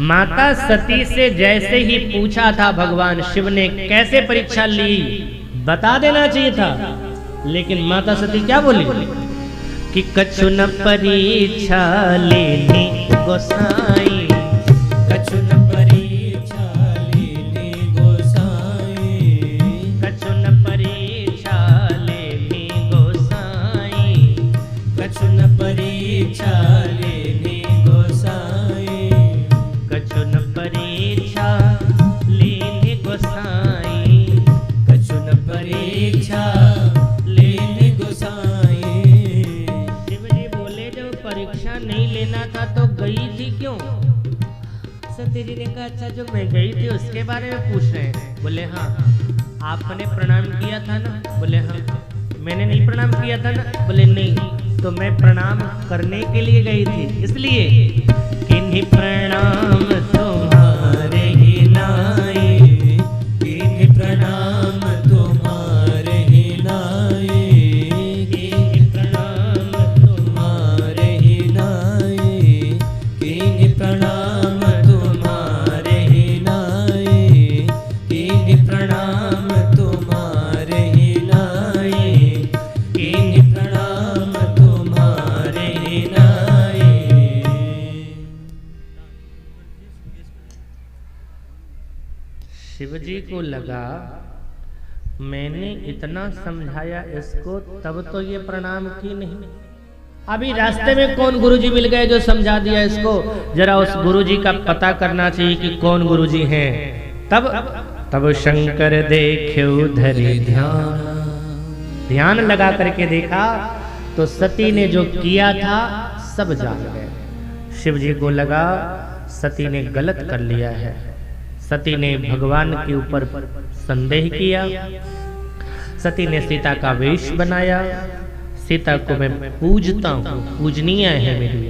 माता सती से जैसे ही पूछा था भगवान शिव ने कैसे परीक्षा ली बता देना चाहिए था, लेकिन माता सती क्या बोली कि कछु न परीक्षा लेनी गोसाई, कछु न परीक्षा लेनी गोसाई, कछु न परीक्षा लेनी गोसाई, कछु न परीक्षा लेनी गोसाई, कछु न परीक्षा लेनी गोसाई, कछु न परीक्षा लेनी गोसाई। शिव जी बोले जब परीक्षा नहीं लेना था तो गई थी क्यों? सती जी ने कहा अच्छा जो मैं गई थी उसके बारे में पूछ रहे हैं। बोले हाँ। आपने प्रणाम किया था ना? बोले हाँ। मैंने नहीं प्रणाम किया था ना? बोले नहीं। तो मैं प्रणाम करने के लिए गई थी, इसलिए किन्हीं प्रणाम तुम्हारे ही नाई, किन्हीं प्रणाम तुम्हारे ही नाई, किन्हीं प्रणाम तुम्हारे ही नाई, किन्हीं प्रणाम तुम्हारे ही नाई, किन्हीं प्रणाम तुम्हारे ही नाई, किन्हीं प्रणाम तुम्हारे ही नाई। शिव जी को लगा मैंने इतना समझाया इसको तब तो ये प्रणाम की नहीं। अभी रास्ते में कौन गुरुजी मिल गए जो समझा दिया इसको? जरा उस गुरुजी का पता करना चाहिए कि कौन गुरुजी हैं। तब शंकर देखे धरि ध्यान लगा करके देखा तो सती ने जो किया था सब जान गए। शिव जी को लगा सती ने गलत कर लिया है। सती ने भगवान के ऊपर संदेह किया। सती ने सीता का वेश बनाया। सीता को मैं पूजता हूँ, पूजनीय है मेरी।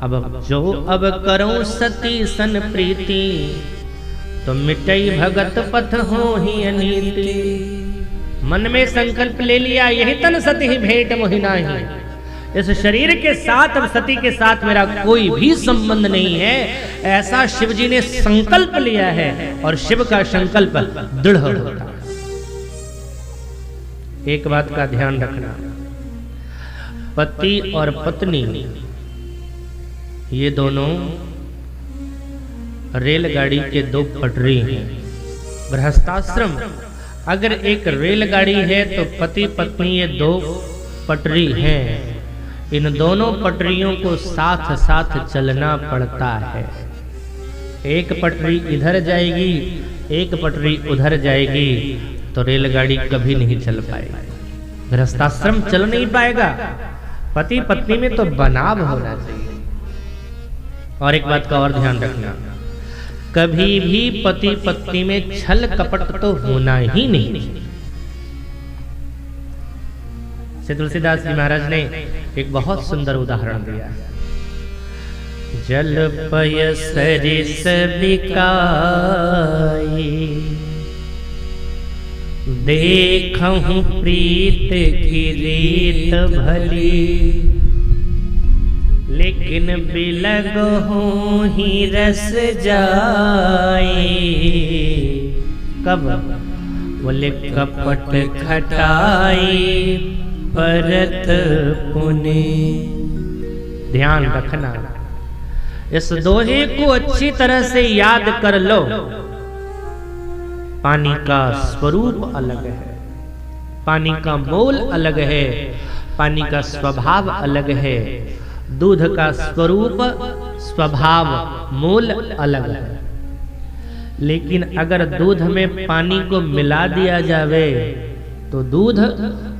अब करूं सती सन प्रीति, तो मिटई भगत पथ हो ही अनीति। मन में संकल्प ले लिया यही तन सती ही भेंट मोहि नाहि। इस शरीर के साथ अब सती के साथ मेरा कोई भी संबंध नहीं है, ऐसा शिव जी ने संकल्प लिया है। और शिव का संकल्प दृढ़ होता है। एक बात का ध्यान रखना, पति और पत्नी ये दोनों रेलगाड़ी के दो पटरी हैं। गृहस्थाश्रम अगर एक रेलगाड़ी है तो पति पत्नी ये दो पटरी हैं। इन दोनों पटरियों को साथ साथ चलना पड़ता है। एक पटरी इधर जाएगी, एक पटरी उधर जाएगी, तो रेलगाड़ी कभी नहीं चल पाएगी। गृहस्थाश्रम चल नहीं पाएगा। पति पत्नी में तो बनाव होना चाहिए। और एक बात का और ध्यान रखना, कभी भी पति पत्नी में छल कपट तो होना ही नहीं। श्री तुलसीदास जी महाराज ने एक बहुत सुंदर उदाहरण दिया। जल पय सरिस बिकाई, देखहु प्रीत की रीत भली। लेकिन बिलगहु ही रस जाई, कब? बोले कपट खटाई परत पुनि। ध्यान रखना, इस दोहे को अच्छी तरह से याद कर लो। पानी का स्वरूप अलग है, पानी का मोल अलग है, पानी का स्वभाव अलग है। दूध का स्वरूप स्वभाव मोल अलग है। लेकिन अगर दूध में पानी को मिला दिया जावे तो दूध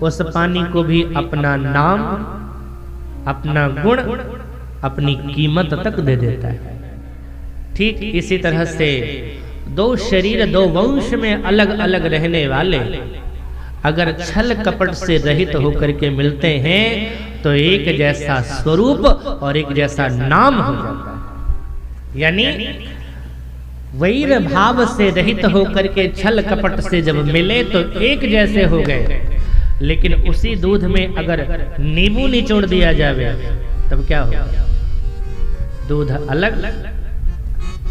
उस पानी को भी अपना नाम, अपना गुण, अपनी कीमत तक दे देता है। ठीक इसी तरह से दो शरीर दो वंश में अलग अलग रहने वाले अगर छल कपट से रहित होकर के मिलते हैं तो एक जैसा स्वरूप और एक जैसा नाम हो जाता है। यानी वैर भाव से रहित होकर के छल कपट से जब मिले तो एक जैसे हो गए। लेकिन उसी दूध में अगर नींबू निचोड़ दिया जावे तब क्या होगा? दूध अलग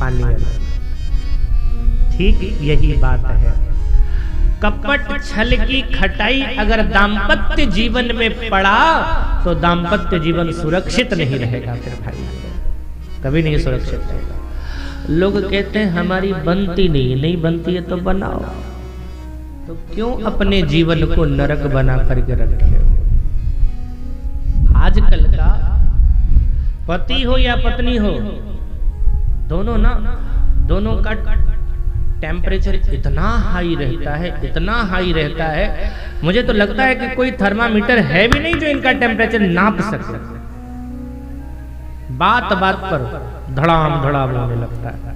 पानी अलग। ठीक यही बात है। कपट छल की खटाई अगर दाम्पत्य जीवन में पड़ा तो दाम्पत्य जीवन सुरक्षित नहीं रहेगा। फिर भाई कभी नहीं सुरक्षित रहेगा। लोग कहते हैं हमारी बनती नहीं बनती है तो बनाओ। तो क्यों अपने जीवन को नरक बना करके रखे हो? आजकल का पति हो या पत्नी हो, दोनों का टेम्परेचर इतना हाई रहता है, मुझे तो लगता है कि कोई थर्मामीटर है भी नहीं जो इनका टेम्परेचर नाप सके। बात बात पर धड़ाम होने लगता है।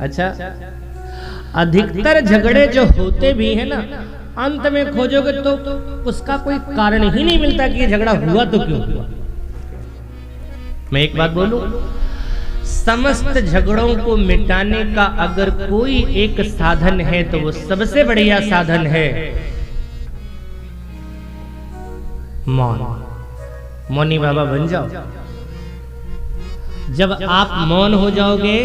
अच्छा, अधिकतर झगड़े जो होते भी है ना, अंत में खोजोगे तो उसका कोई कारण ही नहीं मिलता कि ये झगड़ा हुआ तो क्यों हुआ। मैं एक बात बोलूं, समस्त झगड़ों को मिटाने का अगर कोई एक साधन है तो वो सबसे बढ़िया साधन है मौन। मौनी बाबा बन जाओ। जब आप मौन हो जाओगे,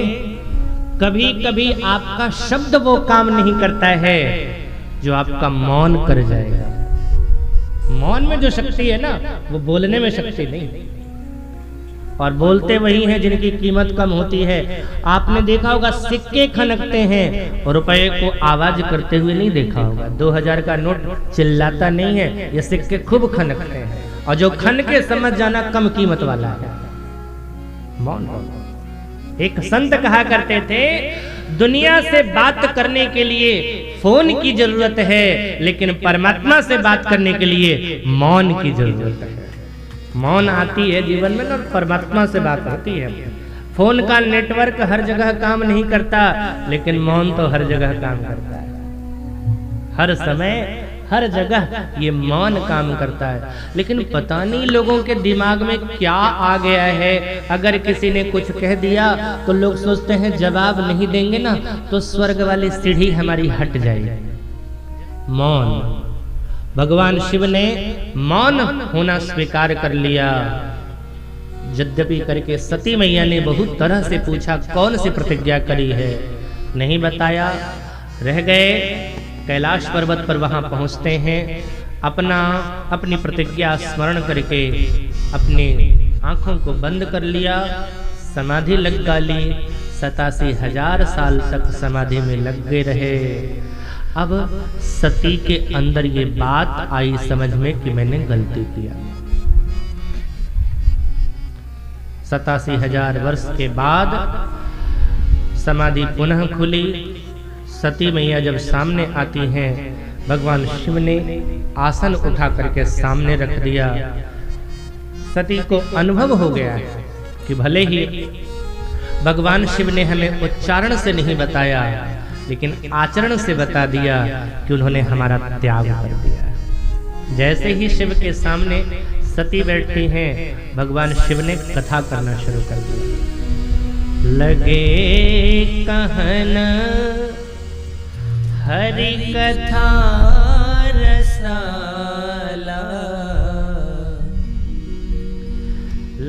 कभी कभी आपका शब्द वो काम नहीं करता है जो आपका मौन कर जाएगा। मौन में जो शक्ति है ना, वो बोलने में शक्ति नहीं। और बोलते वही हैं जिनकी कीमत कम होती है। आपने देखा होगा सिक्के खनकते हैं और रुपए को आवाज करते हुए नहीं देखा होगा। 2000 का नोट चिल्लाता नहीं है, ये सिक्के खूब खनकते हैं। और जो खन के समझ जाना कम कीमत वाला है। मौन। एक संत कहा करते थे, दुनिया से बात करने के लिए फोन की जरूरत है, लेकिन परमात्मा से बात करने के लिए मौन की जरूरत है। मौन आती है जीवन में ना, परमात्मा से बात होती है। फोन का नेटवर्क हर जगह काम नहीं करता, लेकिन मौन तो हर जगह काम करता है। हर समय हर जगह ये मौन काम करता है। लेकिन पता नहीं लोगों के दिमाग में क्या आ गया है, अगर किसी ने कुछ कह दिया तो लोग सोचते हैं जवाब नहीं देंगे ना तो स्वर्ग वाली सीढ़ी हमारी हट जाएगी। मौन। भगवान शिव ने मौन होना स्वीकार कर लिया। यद्यपि करके सती मैया ने बहुत तरह से पूछा कौन सी प्रतिज्ञा करी है, नहीं बताया, रह गए। कैलाश पर्वत पर वहां पहुंचते हैं, अपनी प्रतिज्ञा स्मरण करके अपनी आंखों को बंद कर लिया, समाधि लगा ली। 87,000 साल तक समाधि में लग गए रहे। अब सती के अंदर ये बात आई समझ में कि मैंने गलती किया। 87,000 वर्ष के बाद समाधि पुनः खुली। सती मैया जब सामने आती हैं, भगवान शिव ने आसन उठा करके सामने रख दिया। सती को अनुभव हो गया कि भले ही भगवान शिव ने हमें उच्चारण से नहीं बताया, लेकिन आचरण से बता दिया कि उन्होंने हमारा त्याग कर दिया। जैसे ही शिव के सामने सती बैठती हैं, भगवान शिव ने कथा करना शुरू कर दिया। लगे कहन हरि कथा रसाला,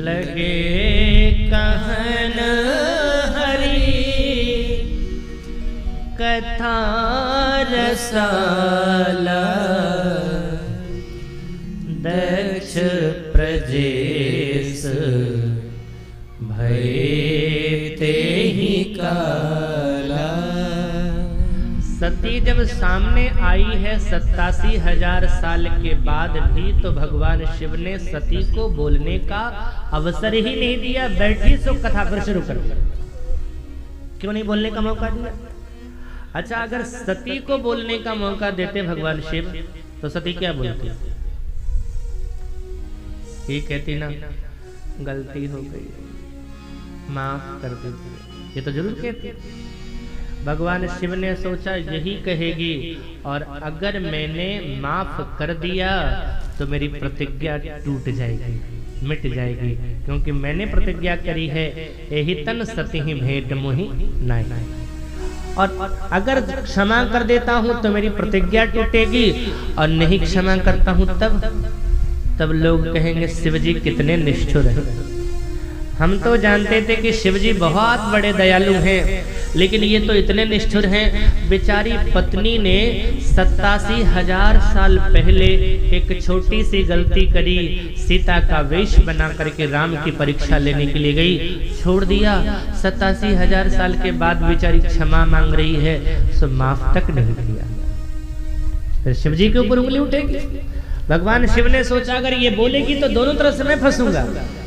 लगे कहन हरि कथा रसाला, दक्ष प्रजेश भय तेहि काला। सती जब सामने आई है 87,000 साल के बाद भी, तो भगवान शिव ने सती को बोलने का अवसर ही नहीं दिया। बैठी सो कथा फिर शुरू कर दिया। क्यों नहीं बोलने का मौका दिया? अच्छा, अगर सती को बोलने का मौका देते भगवान शिव तो सती क्या बोलती? ये कहती ना, गलती हो गई, माफ कर दीजिए। ये तो जरूर कहती। भगवान शिव ने सोचा यही कहेगी, और अगर मैंने माफ कर दिया तो मेरी प्रतिज्ञा टूट जाएगी, मिट जाएगी, क्योंकि मैंने प्रतिज्ञा करी है एहि तन सती भेंट मोहि नाई। और अगर क्षमा कर देता हूं तो मेरी प्रतिज्ञा टूटेगी, और नहीं क्षमा करता हूं तब लोग कहेंगे शिव जी कितने निष्ठुर हैं। हम तो जानते थे कि शिव जी बहुत बड़े दयालु हैं, लेकिन ये तो इतने निष्ठुर हैं। बेचारी पत्नी ने 87,000 साल पहले एक छोटी सी गलती करी, सीता का वेश बना करके राम की परीक्षा लेने के लिए गई, छोड़ दिया। 87,000 साल के बाद बेचारी क्षमा मांग रही है, सो माफ तक नहीं किया। फिर शिव जी के ऊपर उंगली उठेगी। भगवान शिव ने सोचा अगर ये बोलेगी तो दोनों तरफ से मैं फंसूंगा,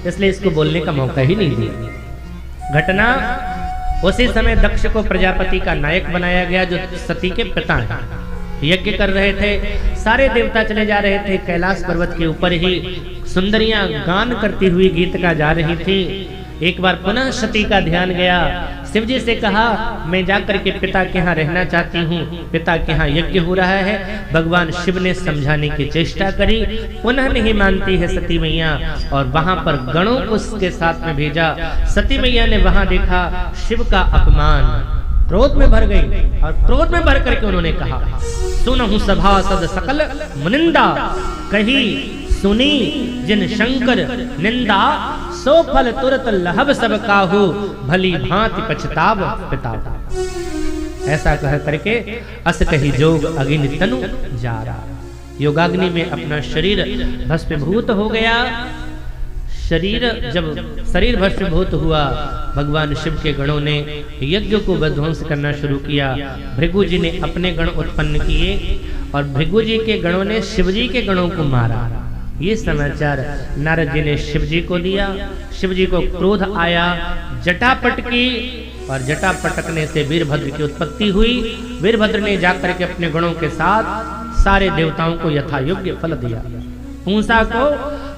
इसलिए इसको बोलने का मौका ही नहीं दिया। घटना उसी समय दक्ष को प्रजापति का नायक बनाया गया, जो सती के पिता हैं। यज्ञ कर रहे थे, सारे देवता चले जा रहे थे, कैलाश पर्वत के ऊपर ही सुंदरियां गान करती हुई गीत का जा रही थी। एक बार पुनः सती का ध्यान गया, शिव जी से कहा मैं जाकर के पिता के यहाँ रहना चाहती हूँ, पिता के यहाँ यज्ञ हो रहा है। भगवान शिव ने समझाने की चेष्टा करी, पुनः नहीं मानती है सती मैया, और वहां पर गणों को उसके साथ में भेजा। सती मैया ने वहां देखा शिव का अपमान, क्रोध में भर गई, और क्रोध में भर करके उन्होंने कहा सुनहु सभासद सकल मुनिंदा, कही सुनी जिन शंकर निंदा, सो फल तुरत लहब सब काहू, भली भांति पछताव पिताव। ऐसा कह करके अस कही जोग अग्नि तनु जारा, योगाग्नि में अपना शरीर भस्मीभूत हो गया। जब शरीर भस्मीभूत हुआ, भगवान शिव के गणों ने यज्ञ को विध्वंस करना शुरू किया। भृगु जी ने अपने गण उत्पन्न किए, और भृगु जी के गणों ने शिव जी के गणों को मारा। ये समाचार नारद जी ने शिव जी को दिया। शिव जी को क्रोध आया, जटा पटकी, और जटा पटकने से वीरभद्र की उत्पत्ति हुई। वीरभद्र ने जाकर के अपने गणों के साथ सारे देवताओं को यथा योग्य फल दिया। पूंसा को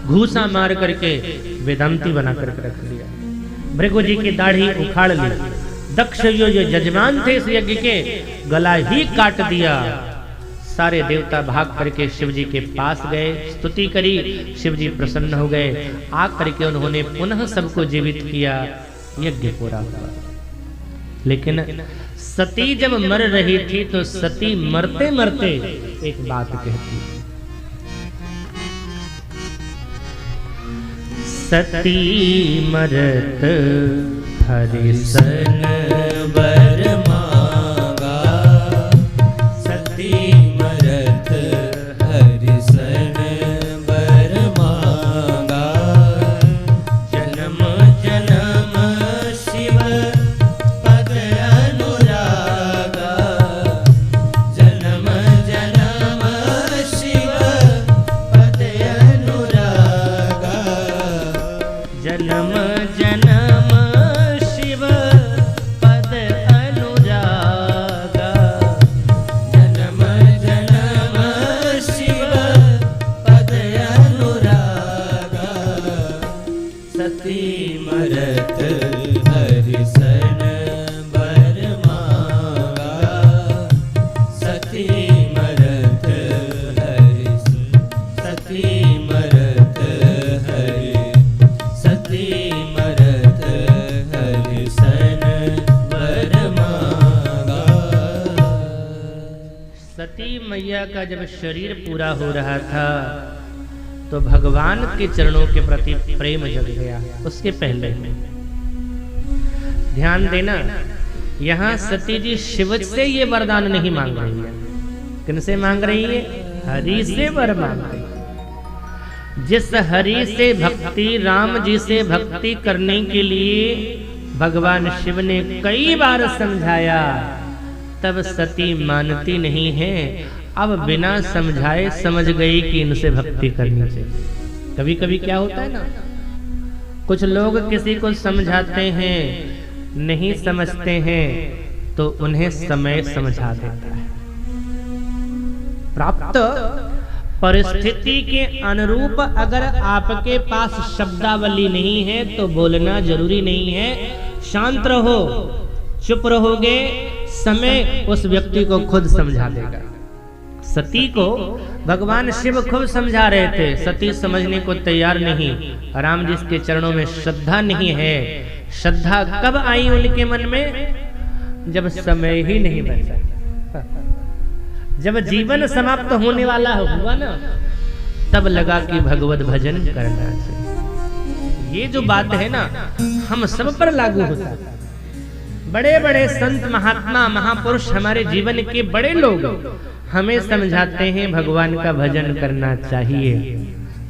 घूसा मार करके वेदांती बना करके रख दिया। भृगु जी की दाढ़ी उखाड़ ली। दक्ष जो यजमान थे इस यज्ञ के, गला ही काट दिया। सारे देवता भाग करके शिव जी के पास गए, स्तुति करी, शिव जी प्रसन्न हो गए। आग करके उन्होंने पुनः सबको जीवित किया, यज्ञ पूरा हुआ। लेकिन सती जब मर रही थी तो सती मरते मरते एक बात कहती, सती मरत हरिसन वर मांगा, सती मरत हरिसन वर मांगा, जन्म जन्म शिव पद अनुरागा, जन्म जन्म शिव पद अनुरागा, जन्म जन्म शिव पद अनुरागा, जन्म जन्म शिव पद अनुरागा, सती मरत हरिसन वर मांगा, सती मरत हरिसन, सती मरत हरि, सती मरत हरिसन वर मांगा। सती मैया का जब शरीर पूरा हो रहा था तो भगवान के चरणों के प्रति प्रेम जग गया। उसके पहले ध्यान देना, यहाँ सती जी शिव से ये वरदान नहीं मांग रही है। किनसे मांग रही है? हरि से वर मांग रही है। जिस हरि से भक्ति, राम जी से भक्ति करने के लिए भगवान शिव ने कई बार समझाया, तब सती मानती नहीं है। अब बिना समझाए समझ गई कि इनसे भक्ति करनी चाहिए। कभी कभी क्या होता है ना, कुछ लोग किसी को समझाते हैं, नहीं समझते हैं, तो उन्हें समय समझा देता है। प्राप्त परिस्थिति के अनुरूप अगर आपके पास शब्दावली नहीं है तो बोलना जरूरी नहीं है। शांत रहो, चुप रहोगे, समय उस व्यक्ति को खुद समझा देगा। सती को भगवान शिव खुद समझा रहे थे, सती समझने को तैयार नहीं। राम जी के चरणों में श्रद्धा नहीं है। श्रद्धा कब आई उनके मन में? जब समय ही नहीं बचा, जब जीवन समाप्त होने वाला हुआ ना, तब लगा कि भगवत भजन करना चाहिए। ये जो बात है ना हम सब पर लागू होता है। बड़े बड़े संत महात्मा महापुरुष हमारे जीवन के बड़े लोग हमें समझाते हैं भगवान का भजन करना चाहिए,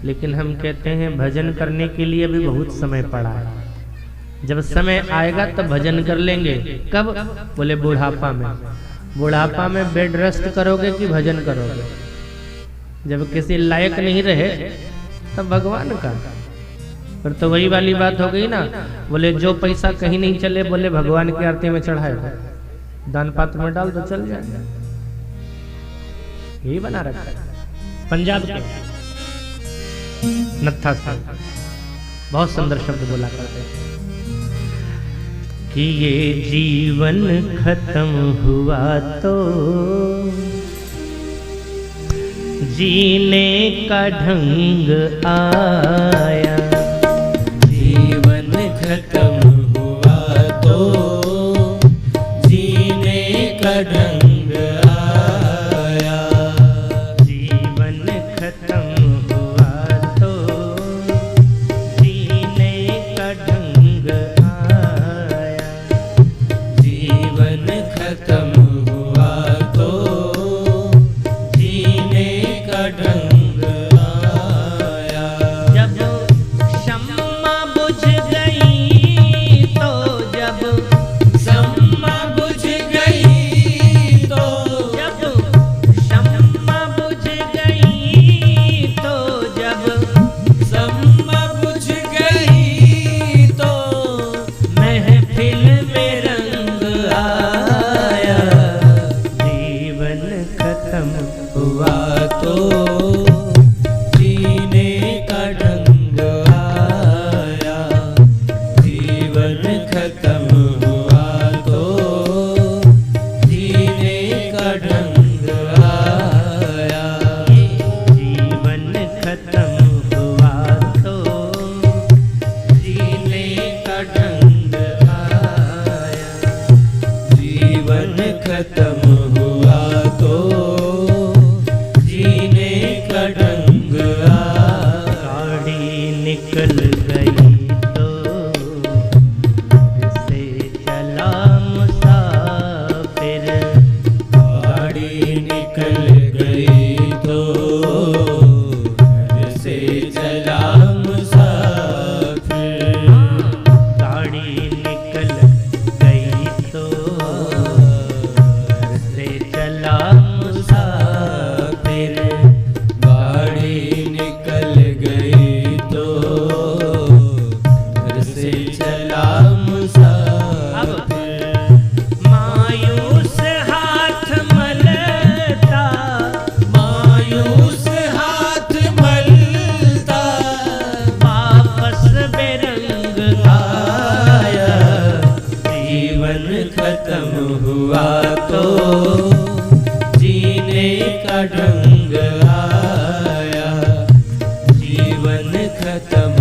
लेकिन हम कहते हैं भजन करने के लिए भी बहुत समय पड़ा है। जब समय आएगा तब भजन कर लेंगे। कब? बोले बुढ़ापा में। बुढ़ापा में बेड रेस्ट करोगे कि भजन करोगे? जब किसी लायक नहीं रहे तब भगवान का। फिर तो वही वाली बात हो गई ना, बोले जो पैसा कहीं नहीं चले बोले भगवान की आरती में चढ़ाएगा, दान पात्र में डाल तो चल जाएगा। यही बना रखा है। पंजाब के नत्था साहब बहुत सुंदर शब्द बोला करते हैं कि ये जीवन खत्म हुआ तो जीने का ढंग आया। जीवन खत्म हुआ तो जीने का ढंग आया। जीवन खत्म हुआ तो जीने का ढंग आया। जीवन खत्म हुआ तो जीने का ढंग आया। जब शम्मा बुझ गई तो जब शम्मा बुझ गई तो जब शम्मा बुझ गई तो जब शम्मा बुझ गई तो महफिल में रंग आया। जीवन खत्म हुआ तो जीने का ढंग आया। जीवन खत्म हुआ तो जीने का ढंग आया। जीवन खत्म हुआ तो जीने का ढंग आया। जीवन खत्म हुआ तो जीने का ढंग आया। गाड़ी निकल गई तो घर से चला मुसाफिर। गाड़ी निकल गई तो घर से चला मुसाफिर। गाड़ी निकल गई तो घर से चला मुसाफिर। गाड़ी निकल गई तो घर से चला मुसाफिर। मायूस हाथ मलता मायूस हाथ मलता वापस बेरंग आया। जीवन खत्म हुआ तो जीने का ढंग आया। जीवन खत्म